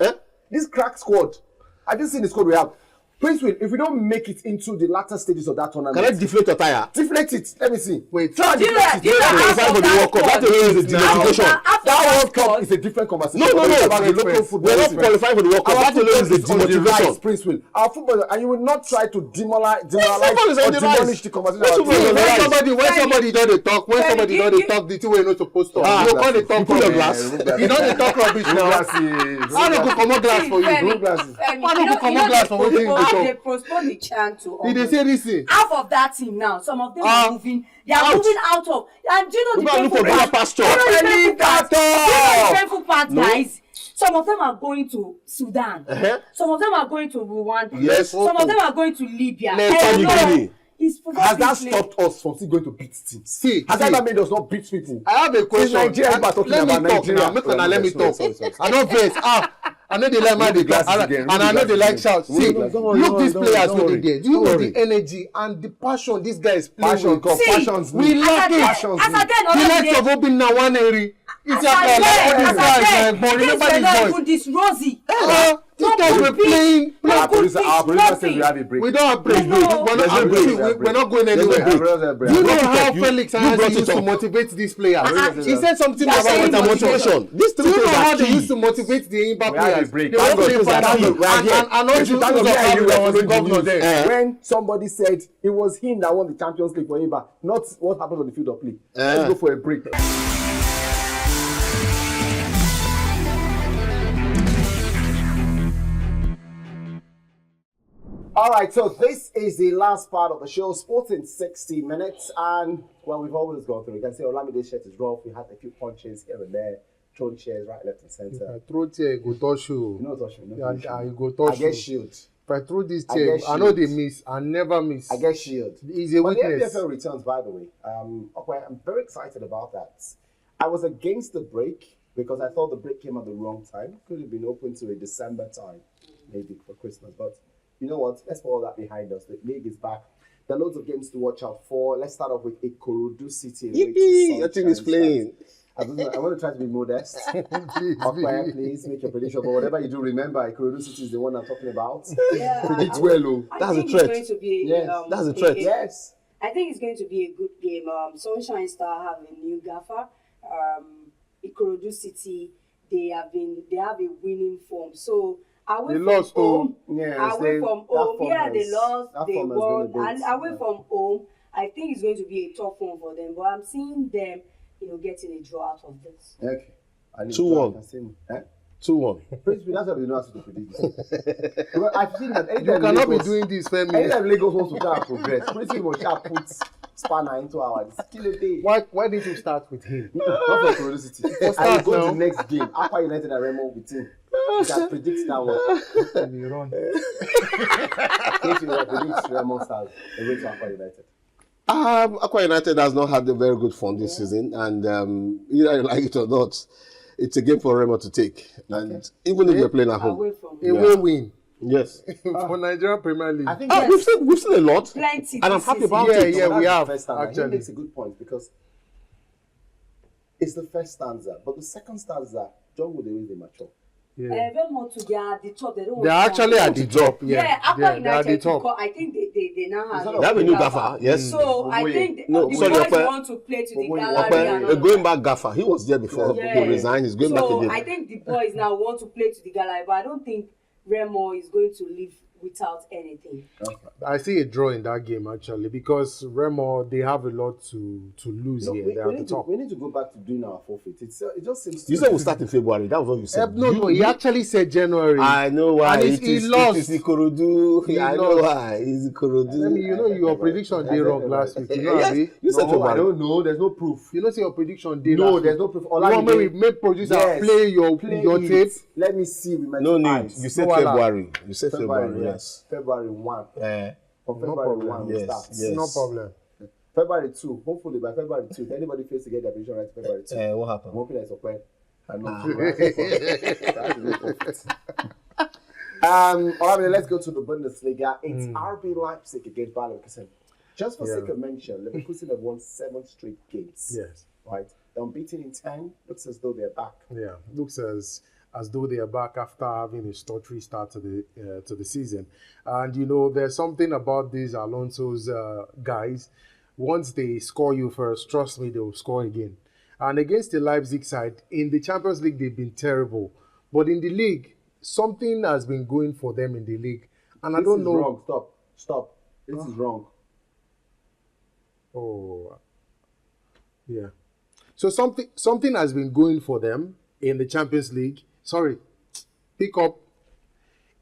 This crack squad. I just see the squad we have. Princewill, if we don't make it into the latter stages of that tournament, can I deflate your tire? Deflate it. Let me see. Wait. That World Cup is a different conversation. No. About the local football. We're not qualifying for the World Cup. That alone is the demotivation. Princewill, our football, and you will not try to demolish the conversation. When somebody don't talk, the two way not supposed to. You call the talk your glass. You don't talk rubbish now. I don't go come glass for you. I don't go come glass for what they postpone the chant to Did they say this thing? half of that team now. Some of them are moving. They are moving out of. And do you know the painful part, guys? Some of them are going to Sudan. Some of them are going to Rwanda. Yes. Some of them are going to Libya. Has that stopped us from still going to beat teams? Has that made us not beat people? I have a question. Nigeria, let me talk. I know this. I know they like my glass and I know they like shouts. See, look these players with the Do you know the energy and the passion these guys play with? Passions. We like it. The likes of Obin Nawaneri. It's like all these guys. But remember this boy. This Rosie. This guy we're playing. Our producer says we have a break. We don't have break. No. We're not going anywhere. break. You know how You Felix brought has it used to up. motivate these players. He said something You're about saying motivation. These Do three you know things how are they key. used to motivate the Imba We have a players? break. They Thank want God to things are play key. We are here. and all you Thank God we are here. was Following governor the news. there. When somebody said it was him that won the Champions League for Iba, not what happened on the field of play. Let's go for a break. All right, so this is the last part of the show, Sports in 60 minutes. And, well, we've always gone through. You can see Olamide's shirt is rough. We had a few punches here and there, thrown chairs right, left, and center. Throw chair, go touch you. You know what I'm I go touch I get you. shield. If I throw this I chair, get I know shield. they miss. I never miss. I get shield. It's a But the weakness. NPFL returns, by the way. Okay, I'm very excited about that. I was against the break because I thought the break came at the wrong time. Could have been open to a December time, maybe for Christmas. But you know what? Let's put all that behind us. The league is back. There are loads of games to watch out for. Let's start off with Ikorodu City. Yippee! Your team is playing. I want to try to be modest. Okwaya, please make your prediction. But whatever you do, remember Ikorodu City is the one I'm talking about. Yeah, Predict well, oh. I That's a think threat. It's going to be Yes, that's a threat. Yes. I think it's going to be a good game. Sunshine Star have a new gaffer. Ikorodu City, they have a winning form. So away They from lost, home, Yes, away from home, they lost, that they form has been a won, bit- and away from home, I think it's going to be a tough one for them. But I'm seeing them, getting a draw out of this. Okay. I need 2-1. Eh? 2-1. Princewill, that's what we know how to predict. Well, I've seen that You anytime cannot be Lagos, doing this, Femi. anytime Lagos wants to try and progress, Princewill will try to put spanner into our kilo day. Why didn't you start with him? Not for Curiosity. I will start go to now. the next game. Aqua United and Remo with him. You can predict that one. You run. If you predict Remo Stars, away to Aqua United. Aqua United has not had a very good form this season, and either you like it or not, it's a game for Remo to take. And even if they're playing at home, Away from Away win yes. for Nigerian Premier League. I think We've seen a lot, plenty. and I'm this happy season. about Yeah, it. yeah, that's we the have, first stanza. He actually. makes a good point because it's the first stanza, but the second stanza, John would always be mature. Yeah. Very much to they are at the top. They don't They're want to actually come at the top. Yeah, Aqua they're at United, the top. I think they now have They They have a new gaffer, yes. So I Oboye. think No, the sorry, boys Ope- want to play to the Oboye. gallery. and all Going that. back Gaffer, he was there before Yeah. he resigned. He's going back So again. I think the boys now want to play to the gallery, but I don't think Remo is going to leave without anything. I see a draw in that game actually because Remo they have a lot to lose No, here. we, They're we at the need to, top. we need to go back to doing our forfeit. It just seems You said we'll start in February. That was what you said. No, he actually said January. I know why. And It he is lost. Ikorodu. He I know lost. why. It's Ikorodu. I mean, you know your prediction did wrong last week. You know, Yes, Abi? you said No, I February. don't know. There's no proof. You know, say your prediction did No, last there's week. no proof. You want me we make producer play your it. tape? Let me see with my No need. eyes. You said No, wala. February. You said February. Yes. February 1. From No February problem. 1 we Yes, start. yes. No problem. February 2. Hopefully by February 2. If anybody fails to get their prediction right February 2. What I'm happened? hoping that's okay. I know. Alright, let's go to the Bundesliga. It's RB Leipzig against Bayer Leverkusen. Just for sake of mention, Leverkusen have won 7 straight games. Yes. Right? They're unbeaten in 10. Looks as though they're back. Yeah, looks as though they are back after having a stuttery start to the season. And you know, there's something about these Alonso's guys. Once they score you first, trust me, they will score again. And against the Leipzig side, in the Champions League, they've been terrible. But in the league, something has been going for them in the league. And I don't know. Wrong. Stop. This is wrong. Oh, yeah. So something has been going for them in the Champions League. Sorry, pick up.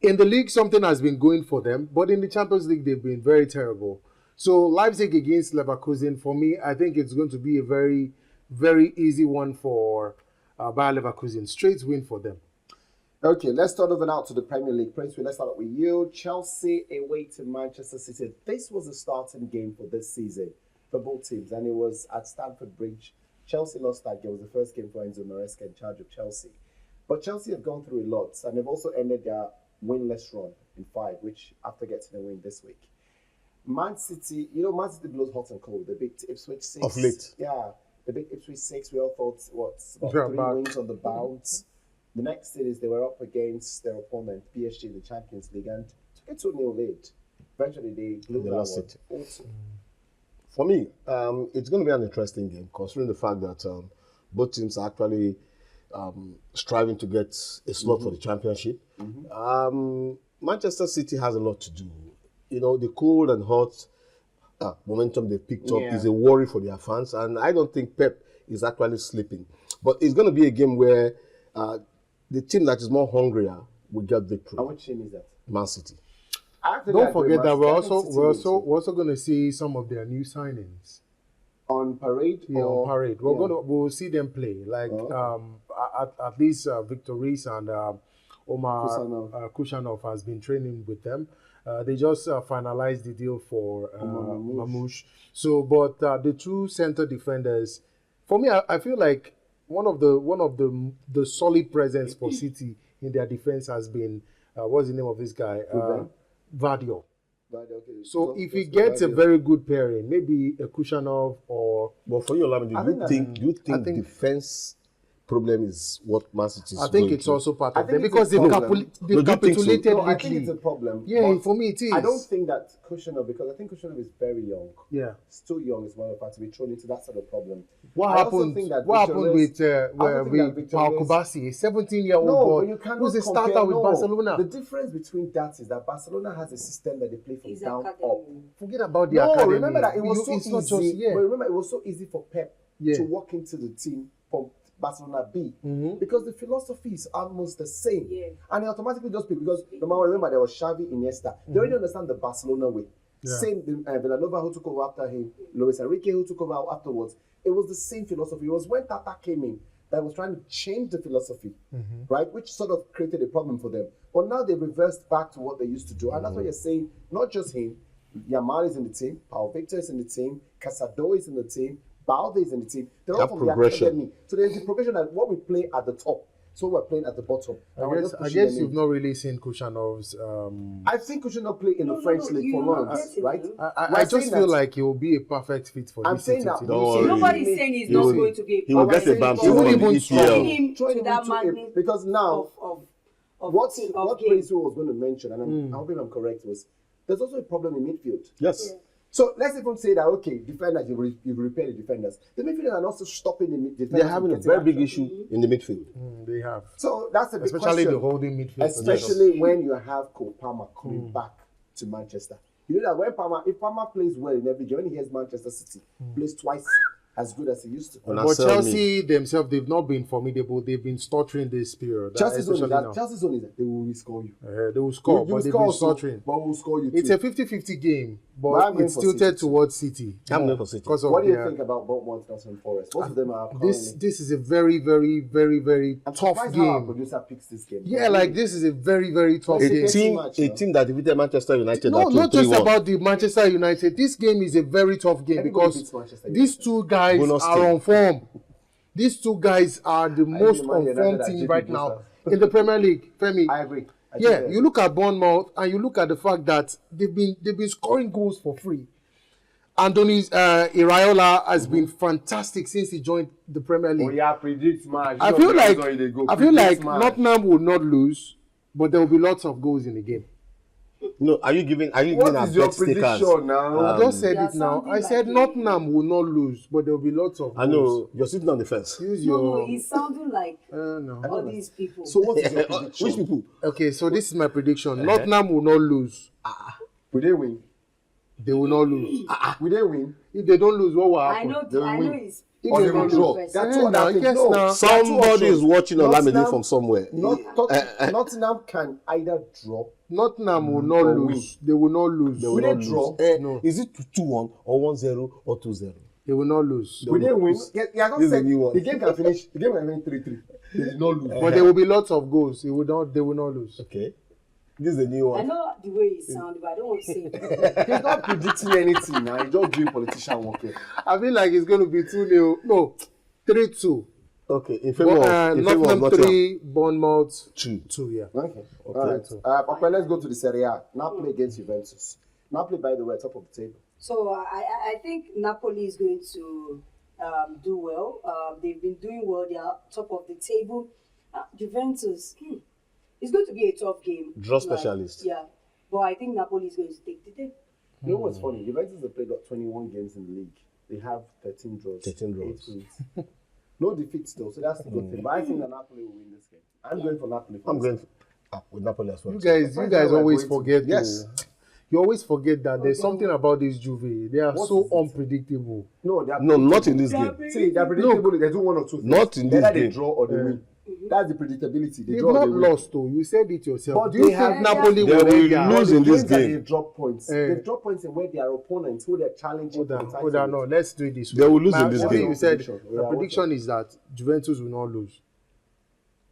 In the league, something has been going for them, but in the Champions League, they've been very terrible. So Leipzig against Leverkusen, for me, I think it's going to be a very, very easy one for Bayer Leverkusen. Straight win for them. Okay, let's turn over now to the Premier League. Princewill, let's start with you. Chelsea away to Manchester City. This was the starting game for this season for both teams, and it was at Stamford Bridge. Chelsea lost that game. It was the first game for Enzo Maresca in charge of Chelsea. But Chelsea have gone through a lot, and they've also ended their winless run in 5, which after getting a win this week. Man City, Man City blows hot and cold. They beat Ipswich 6. Of late. Yeah, they beat Ipswich 6. We all thought, about They're 3 back. wins on the bounce. The next series, they were up against their opponent, PSG, in the Champions League, and took a 2-0 lead. Eventually, they blew They that lost one. it. 4-2. For me, it's going to be an interesting game, considering the fact that both teams are actually striving to get a slot for the championship. Manchester City has a lot to do. You know, the cold and hot momentum they picked up is a worry for their fans, and I don't think Pep is actually sleeping. But it's going to be a game where the team that is more hungrier will get victory. And which team is that? Man City. Don't forget that we're also going to see some of their new signings on parade. Yeah, on parade. We'll see them play. Like at least Victor Reis and Omar Kushanov has been training with them. They just finalized the deal for Mamouche. So, but the two center defenders, for me, I feel like one of the solid presence for City in their defense has been what's the name of this guy? Vadio. So if he gets a very good pairing, maybe a Kushanov or. But for you, Olamide, do you think defense problem is what Man City is I think it's also part of them because they've capitulated No, I think it's a problem. Yeah, for me it is. I don't think that Kushanov, because I think Kushanov is very young. Yeah. Still young, as a matter of fact, to be thrown into that sort of problem. What happened with Paul Kubasi, a 17-year-old boy who's a starter with Barcelona? The difference between that is that Barcelona has a system that they play from down up. Forget about the academy. Remember that it was so easy. But remember, it was so easy for Pep to walk into the team from Barcelona B because the philosophy is almost the same, and he automatically just pick because the man remember there was Xavi, Iniesta. They already understand the Barcelona way. Same Villanova who took over after him, Luis Enrique who took over afterwards. It was the same philosophy. It was when Tata came in that was trying to change the philosophy, right? Which sort of created a problem for them. But now they reversed back to what they used to do, and that's what you're saying. Not just him, Yamal is in the team, Paul Victor is in the team, Casado is in the team. Balde is in the team. They're all from the academy. So there's the progression that what we play at the top, so we're playing at the bottom. I guess you've not really seen Kushanov's. I think Kushanov play in the French league for months, right? I just feel like he will be a perfect fit for this City. Nobody's saying he's not going to be. He will get a bump. He won't even him to that magnet because now of what Princewill was going to mention, and I hope I'm correct, was there's also a problem in midfield. Yes. Yeah. So let's even say that, okay, defenders, you've repaired the defenders. The midfielders are also stopping the defenders. They're having a very big issue in the midfield. They have. So that's a big especially question. the holding midfield. Especially when you have Cole Palmer coming back to Manchester. You know that if Palmer plays well in every game, when he hears Manchester City, plays twice as good as he used to. But Chelsea themselves, they've not been formidable. They've been stuttering this period. Chelsea's only that they will score you. They will score, but they've been stuttering. But we'll score you too. It's a 50-50 game, but it's tilted towards City. I'm going for City. What do you think about Bournemouth and Forest? Both of them are this is a very, very, very, very tough game. How our producer picks this game. Yeah, like this is a very, very tough game. A team that defeated Manchester United. No, not just about the Manchester United. This game is a very tough game because these two guys are on form. These two guys are the most on form team right now in the Premier League. Femi, I agree. You look at Bournemouth and you look at the fact that they've been scoring goals for free. Anthony's Iraola has been fantastic since he joined the Premier League. Predict match. I feel like Nottingham will not lose, but there will be lots of goals in the game. No, are you giving our bet stickers? Now? I just said it now. I said Nottingham will not lose, but there will be lots of goals. I know, you're sitting on the fence. No, he's sounding like all these people. So what is your prediction? Which people? Okay, so this is my prediction. Nottingham will not lose. Will they win? They will not lose. Will they win? If they don't lose, what will happen? I know it's... Or they will draw. That's what I think. No, somebody is watching Olamide from somewhere. Nottingham can either draw. Nottingham will not lose. They will not lose. Will they draw? No. Is it 2-1 or 1-0 or 2-0? They will not lose. Will they win? Yeah, This is a new one. The game can finish. The game can finish 3-3. They will not lose. But there will be lots of goals. They will not lose. Okay. This is a new one. I know the way it sounds, but I don't want to say it. He's not predicting anything now. He's just doing politician work here. I feel like it's going to be 2-0. No, 3-2. Okay, in favor of Nottingham 3, Bournemouth 2. Yeah. Okay. All right. Okay, let's go to the Serie A. Napoli against Juventus. Napoli, by the way, top of the table. So I think Napoli is going to do well. They've been doing well. They are top of the table. Juventus. It's going to be a tough game. Draw specialist. Yeah. But I think Napoli is going to take the day. You know what's funny? Juventus have played 21 games in the league. They have 13 draws. 13 draws. 8 wins. No defeats though, so that's the good thing. But I think that Napoli will win this game. I'm going for Napoli. I'm going with Napoli as well. You guys always forget. Yes. You always forget that there's something about this Juve. They are so unpredictable. No, they are not in this game. See, they're predictable. They do one or two things. Not in this Either game. they draw or they win. That's the predictability. They They've draw or not they win. lost though. You said it yourself. But Do you they think have- Napoli They will will lose in this game. They've dropped points. They've dropped points in where their opponents, who they're challenging. Hold on, no. Let's do it this way. They will lose in this What game. you said, Prediction. the prediction is that Juventus will not lose.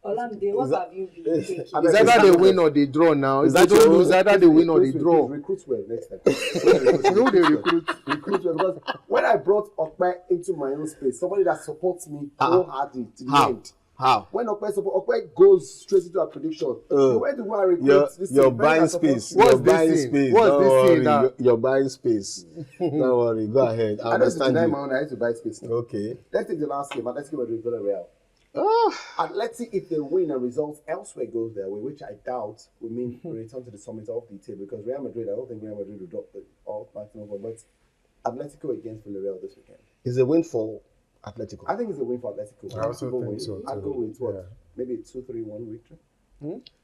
Olamide, what have you been taking? It's either they win or they draw now. If they don't lose, either they win or they draw. Recruit well next time. No, they recruit. Recruit well, because when I brought Okpe into my own space, somebody that supports me wholeheartedly to the How? end. How? When Okpe goes straight into a prediction, you went to go and recruit this You're thing, buying that supports space. me. What's You're this buying thing? space. What's Don't this thing worry. that- You're buying space. Don't worry. Go ahead. I I don't understand deny my you. own. I have to buy space now. Okay. Let's take the last game. Let's give it to Villarreal. And let's see if they win and results elsewhere goes their way, which I doubt will mean we return to the summit of the table, because Real Madrid, I don't think Real Madrid will drop the all fighting over. But Atletico against Villarreal this weekend. It's a win for Atletico. I think it's a win for Atletico. I also People think win. so, I'd go too. with what? Yeah. Maybe a 2-3-1 victory.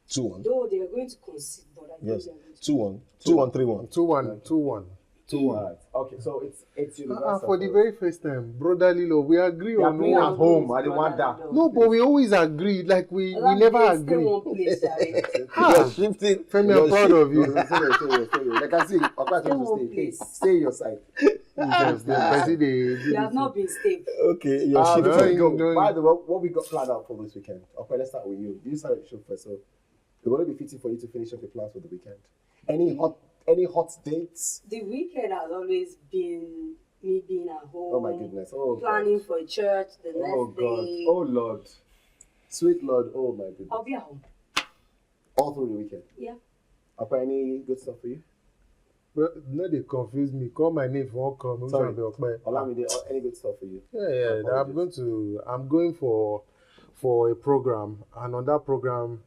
2-1. Though they are going to concede, but I think Yes. they are going to 2-1. 2-1, 3-1. 2-1. 2-1. Okay, so it's universal. For the very first time, brotherly love, we agree They are on playing no. at home. I didn't want that. No, but we always agree. Like we never Olamide, stay agree. one place, Jare. You're shifting. Femi, I'm proud of you. Like I see, Okpa Stay told one you to place. stay your side. You have not been stable. Okay, you're Let's shifting. go. By the way, what we got planned out for this weekend? Okay, let's start with you. You started the show first, so we're going to be fitting for you to finish up your plans for the weekend. Any hot dates? The weekend has always been me being at home. Oh my goodness! Oh Planning God. for a church the next Oh God! day. Oh Lord! Sweet Lord! Oh my goodness! I'll be at home. All through the weekend. Yeah. Okpa, any good stuff for you? But no, they confuse me. Call my name for one call. Sorry. Olamide, any good stuff for you? Yeah. I'm going for a program, and on that program,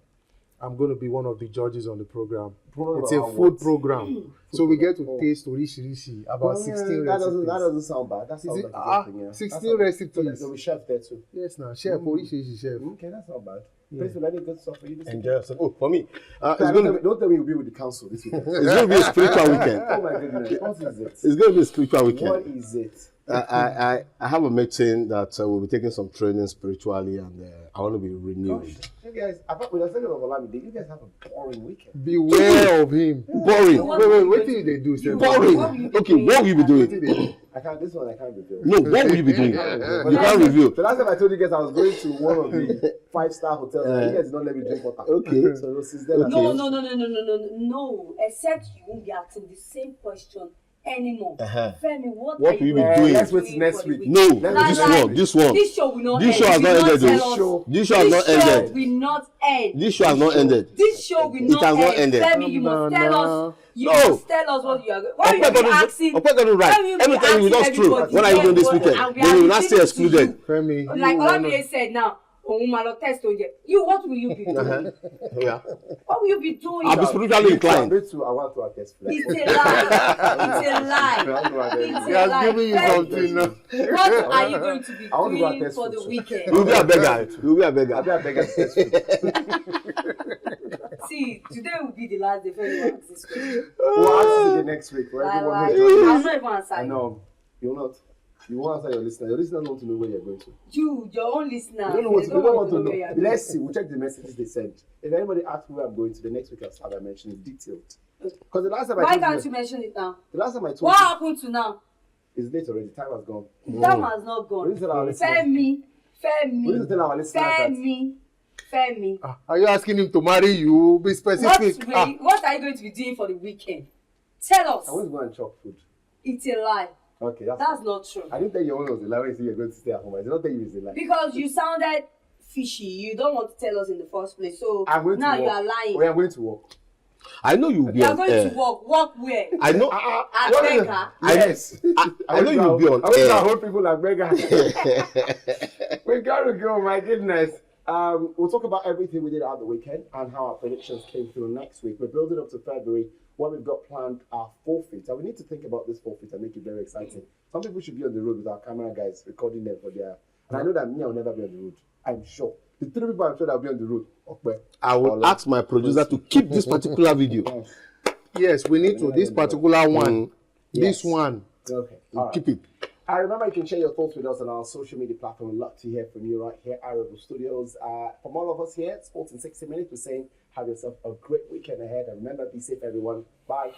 I'm going to be one of the judges on the program. Program It's a about food what? program, so we get to taste orishirishi about 16 that recipes. doesn't sound bad. That sounds Is like it? a good thing, yeah. 16 recipes. So there'll be chef there too. Yes, now chef, orishirishi chef. Okay, that's not bad. Princewill, any good stuff for you this weekend? Enjoy yourself. Oh, for me, it's Don't going tell to me- don't tell me you'll be with the council this weekend. be a spiritual weekend. Oh my goodness, what is it? It's going to be a spiritual What weekend. is it? I have a meeting that we'll be taking some training spiritually, and I want to be renewed. You guys, apart with the second of Olamide, you guys have a boring weekend. Beware of him. Boring. Wait till they do. Sef. Boring. Okay, what will you be doing? I can't. This one I can't reveal. No, what will you be doing? You can't review. The last time I told you guys I was going to one of the 5-star hotels, and you guys did not let me drink water. Okay. So since then, No. Except you won't be asking the same question anymore. Femi, what What are will you be going doing? to Let's wait do till next for the week. weekend? No, Let's this do one. This show will not This end. show has You not will ended, tell though. us. This show has not ended. will not end. This show has not ended. This show will not has not end. ended. Femi, you must tell us. You No. must tell us what you are going. Why will you be asking? Okpe got it right. why will you be Every time you asking lost true. everybody What are you doing this what- weekend? and we Then are you will not stay listening to you? excluded. Femi, Like Olamide said now, test you, what will you be doing? Yeah. What will you be doing? I'll be spiritually inclined. I want to attest. It's a lie. It's a lie. It's he a has lie. given you Femi, something now. What are you going to be I want to go and doing test for food the too. weekend? You'll be a beggar. You'll be a I'll be beggar. a beggar to test food. See, today will be the last day Femi will ask this question. We'll answer it next week. Right? Everyone Like, will join us. I'm not even I answering. know. You'll not. You won't answer your listener. Your listeners want to know where you're going to. Your own listener. They don't want to where you know. are Let's see. We'll check the messages they sent. If anybody asks me where I'm going to, the next week I'll start by mentioning detailed. Because the last time I Why told can't you, you mention it now? the last time I told What you, happened to now? it's late already. Time has gone. Time has not We gone. need to tell our listeners. Femi. We need to tell our listeners that. Femi. Are you asking him to marry you? Be specific. What are you going to be doing for the weekend? Tell us. I want to go and chop food. It's a lie. Okay, That's not true. I didn't tell you one was a lie when you say you're going to stay at home. I did not tell you it's a lie. Because you sounded fishy. You don't want to tell us in the first place. So I'm going to now work. you are lying. We are going to work. I know you'll be You are on going air. to work. Work where? I know. At What Becca. Yes. I know you'll be on I want to air. hold people like beggar. We gotta go, my goodness. We'll talk about everything we did at the weekend and how our predictions came through next week. We're building up to February when we've got planned our forfeit. And we need to think about this forfeit and make it very exciting. Some people should be on the road with our camera guys recording them for their. And I know that me, I'll never be on the road. I'm sure. The 3 people I'm sure that will be on the road. Okay. I will ask my producer to keep this particular video. Yes, we need to. This particular one. This one. Okay. Keep it. I remember you can share your thoughts with us on our social media platform. We'd love to hear from you right here, iRavelStudios. From all of us here, Sports in 60 Minutes, we're saying have yourself a great weekend ahead. And remember, be safe, everyone. Bye.